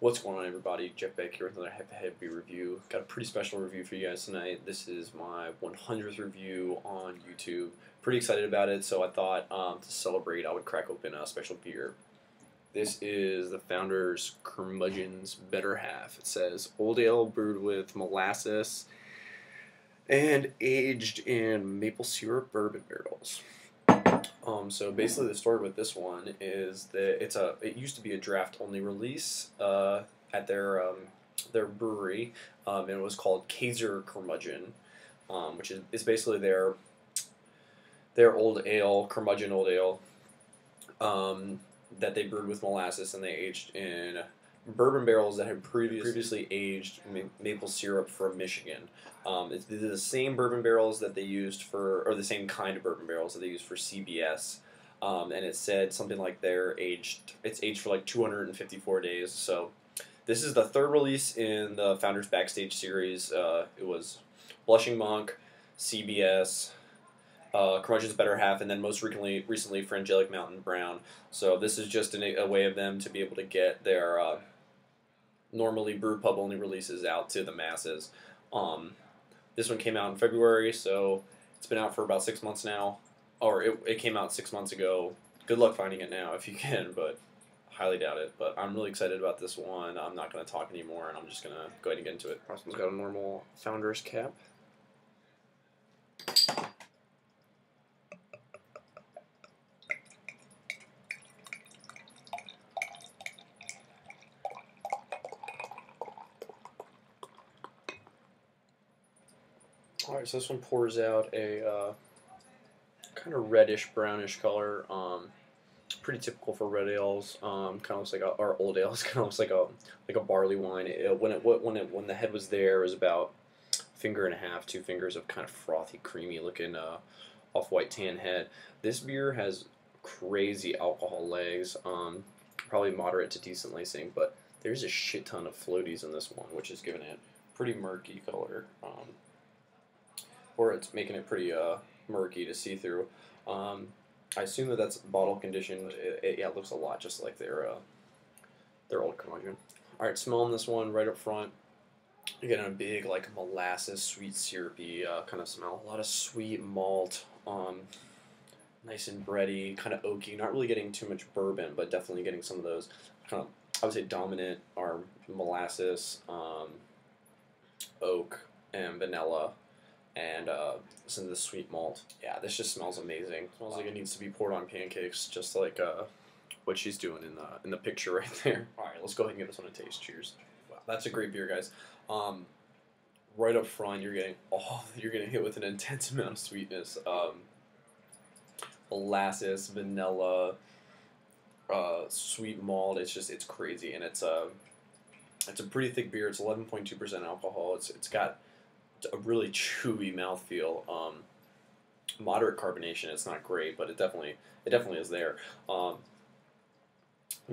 What's going on, everybody? Jeff Beck here with another heavy review. Got a pretty special review for you guys tonight. This is my 100th review on YouTube. Pretty excited about it, so I thought to celebrate I would crack open a special beer. This is the Founder's Curmudgeon's Better Half. It says old ale brewed with molasses and aged in maple syrup bourbon barrels. So basically, the story with this one is that it used to be a draft only release at their brewery, and it was called Kaiser Curmudgeon, which is basically their old ale, Curmudgeon old ale, that they brewed with molasses and they aged in bourbon barrels that had previously aged maple syrup from Michigan. It's the same bourbon barrels that they used or the same kind of bourbon barrels that they used for CBS. And it said something like it's aged for like 254 days. So this is the third release in the Founders Backstage series. It was Blushing Monk, CBS, Curmudgeon's Better Half, and then most recently Frangelic Mountain Brown. So this is just a way of them to be able to get their normally brew pub only releases out to the masses. This one came out in February, so it's been out for about 6 months now. Or it came out 6 months ago. Good luck finding it now if you can, but highly doubt it. But I'm really excited about this one. I'm not going to talk anymore, and I'm just going to go ahead and get into it. This one's got a normal Founder's cap. Alright, so this one pours out a kind of reddish, brownish color. Pretty typical for red ales. Kind of looks like our old ales. Kind of looks like a barley wine. When the head was there, it was about a finger and a half, 2 fingers of kind of frothy, creamy looking off-white tan head. This beer has crazy alcohol legs. Probably moderate to decent lacing, but there's a shit ton of floaties in this one, which is giving it pretty murky color. Or it's making it pretty murky to see through. I assume that's bottle conditioned. Yeah, it looks a lot just like their old Curmudgeon. All right, smelling this one right up front. You're getting a big like molasses, sweet syrupy kind of smell. A lot of sweet malt, nice and bready, kind of oaky. Not really getting too much bourbon, but definitely getting some of those kind of, I would say, dominant are molasses, oak, and vanilla. And some of the sweet malt. Yeah, this just smells amazing. It smells like it needs to be poured on pancakes, just like what she's doing in the picture right there. All right, let's go ahead and give this one a taste. Cheers. Wow, that's a great beer, guys. Right up front, you're getting hit with an intense amount of sweetness. Molasses, vanilla, sweet malt. It's crazy, and it's a pretty thick beer. It's 11.2% alcohol. It's got a really chewy mouthfeel. Moderate carbonation. It's not great, but it definitely is there. I'm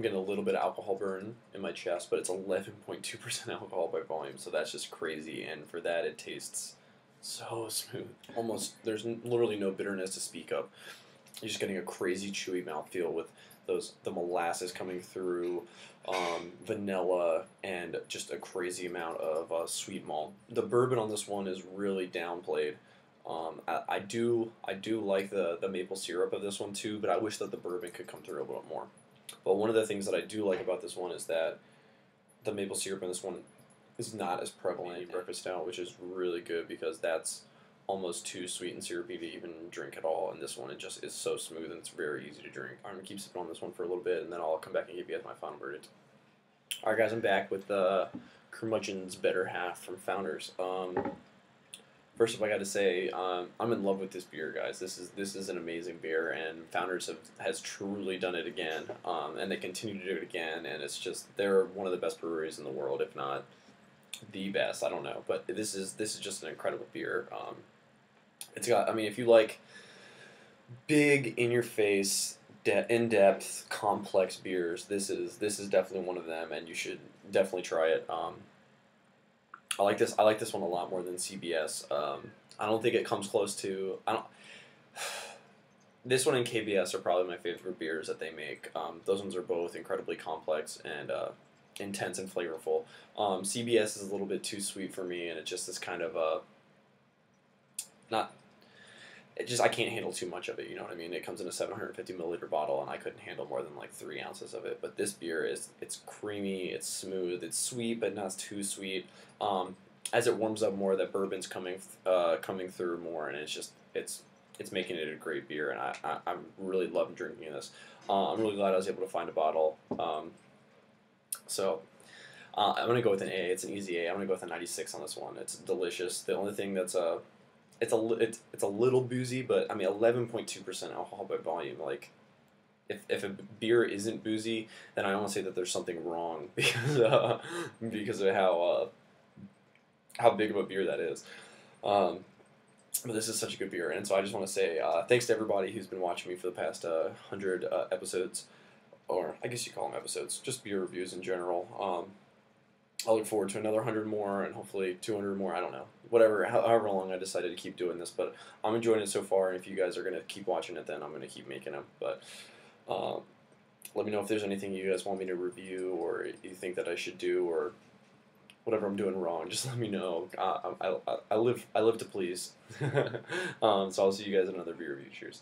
getting a little bit of alcohol burn in my chest, but it's 11.2% alcohol by volume, so that's just crazy. And for that, it tastes so smooth. There's literally no bitterness to speak of. You're just getting a crazy chewy mouthfeel with the molasses coming through, vanilla, and just a crazy amount of sweet malt. The bourbon on this one is really downplayed. I do like the maple syrup of this one too, but I wish that the bourbon could come through a little bit more. But one of the things that I do like about this one is that the maple syrup in this one is not as prevalent in breakfast stout, which is really good because that's almost too sweet and syrupy to even drink at all. And this one, it just is so smooth and it's very easy to drink. I'm going to keep sipping on this one for a little bit, and then I'll come back and give you guys my final verdict. Alright guys, I'm back with Curmudgeon's Better Half from Founders. First off, I got to say, I'm in love with this beer, guys. This is an amazing beer, and Founders has truly done it again, and they continue to do it again, and they're one of the best breweries in the world, if not the best. I don't know, but this is just an incredible beer. It's got, I mean, if you like big, in-your-face, in-depth, complex beers, this is definitely one of them, and you should definitely try it. I like this one a lot more than CBS. I don't think it comes close to. This one and KBS are probably my favorite beers that they make. Those ones are both incredibly complex and intense and flavorful. CBS is a little bit too sweet for me, and it just is kind of not. It just I can't handle too much of it. You know what I mean? It comes in a 750 milliliter bottle, and I couldn't handle more than like 3 ounces of it. But this beer it's creamy, it's smooth, it's sweet, but not too sweet. As it warms up more, that bourbon's coming through more, and it's making it a great beer, and I'm really loving drinking this. I'm really glad I was able to find a bottle. So I'm gonna go with an A. It's an easy A. I'm gonna go with a 96 on this one. It's delicious. The only thing that's it's a little boozy, but I mean 11.2% alcohol by volume. Like if a beer isn't boozy, then I want to say that there's something wrong because of how big of a beer that is. But this is such a good beer, and so I just want to say thanks to everybody who's been watching me for the past 100 episodes, or I guess you call them episodes, just beer reviews in general. I look forward to another 100 more, and hopefully 200 more. I don't know, however long I decided to keep doing this, but I'm enjoying it so far. And if you guys are gonna keep watching it, then I'm gonna keep making them. But let me know if there's anything you guys want me to review, or you think that I should do, or whatever I'm doing wrong, just let me know. I live to please. So I'll see you guys in another beer review. Cheers.